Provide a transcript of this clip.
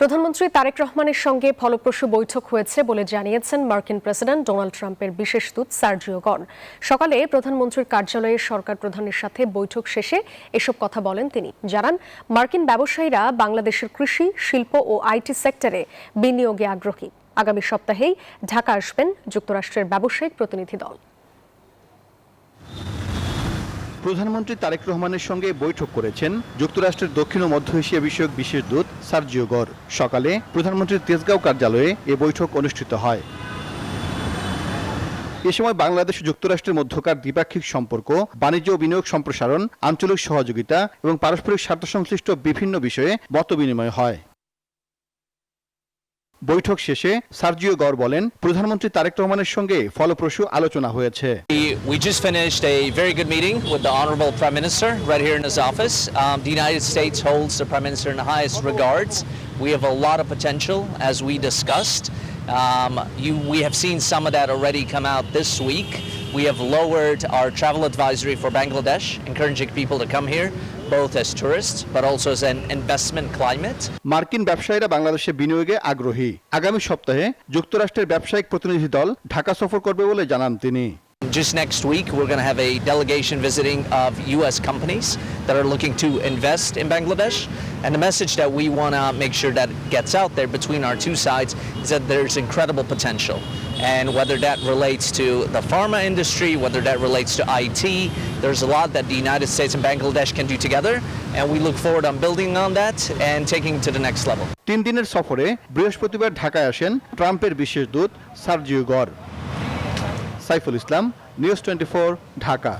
প্রধানমন্ত্রী তারেক রহমানের সঙ্গে ফলপ্রসূ বৈঠক হয়েছে বলে জানিয়েছেন মার্কিন প্রেসিডেন্ট ডোনাল্ড ট্রাম্পের বিশেষ দূত সার্জিও গন। সকালে প্রধানমন্ত্রীর কার্যালয়ে সরকার প্রধানের সাথে বৈঠক শেষে এসব কথা বলেন তিনি। জানান, মার্কিন ব্যবসায়ীরা বাংলাদেশের কৃষি, শিল্প ও আইটি সেক্টরে বিনিয়োগে আগ্রহী। আগামী সপ্তাহেই ঢাকা আসবেন যুক্তরাষ্ট্রের ব্যবসায়িক প্রতিনিধি দল। প্রধানমন্ত্রী তারেক রহমানের সঙ্গে বৈঠক করেছেন যুক্তরাষ্ট্রের দক্ষিণ ও মধ্য এশিয়া বিষয়ক বিশেষ দূত সার্জিও গর। সকালে প্রধানমন্ত্রীর তেজগাঁও কার্যালয়ে এ বৈঠক অনুষ্ঠিত হয়। এ সময় বাংলাদেশ ও যুক্তরাষ্ট্রের মধ্যকার দ্বিপাক্ষিক সম্পর্ক, বাণিজ্য ও বিনিয়োগ সম্প্রসারণ, আঞ্চলিক সহযোগিতা এবং পারস্পরিক স্বার্থ সংশ্লিষ্ট বিভিন্ন বিষয়ে মতবিনিময় হয়। বৈঠক শেষে সার্জিও গর বলেন, প্রধানমন্ত্রী তারেক রহমানের সঙ্গে ফলপ্রসূ আলোচনা হয়েছে। We just finished a very good meeting with the Honorable Prime Minister right here in his office. The United States holds the Prime Minister in the highest regards. We have a lot of potential, as we discussed. We have seen some of that already come out this week. We have lowered our travel advisory for Bangladesh, encouraging people to come here, both as tourists but also as an investment climate. মার্কিন ব্যবসায়ীরা বাংলাদেশে বিনিয়োগে আগ্রহী। আগামী সপ্তাহে যুক্তরাষ্ট্রের ব্যবসায়িক প্রতিনিধি দল ঢাকা সফর করবে বলে জানান তিনি। Just next week, we're going to have a delegation visiting of U.S. companies that are looking to invest in Bangladesh. And the message that we want to make sure that gets out there between our two sides is that there's incredible potential. And whether that relates to the pharma industry, whether that relates to IT, there's a lot that the United States and Bangladesh can do together. And we look forward on building on that and taking it to the next level. 3 দিনের সফরে বৃহস্পতিবার ঢাকায় আসেন ট্রাম্পের বিশেষ দূত Sergio গর। Saiful Islam, news 24, Dhaka.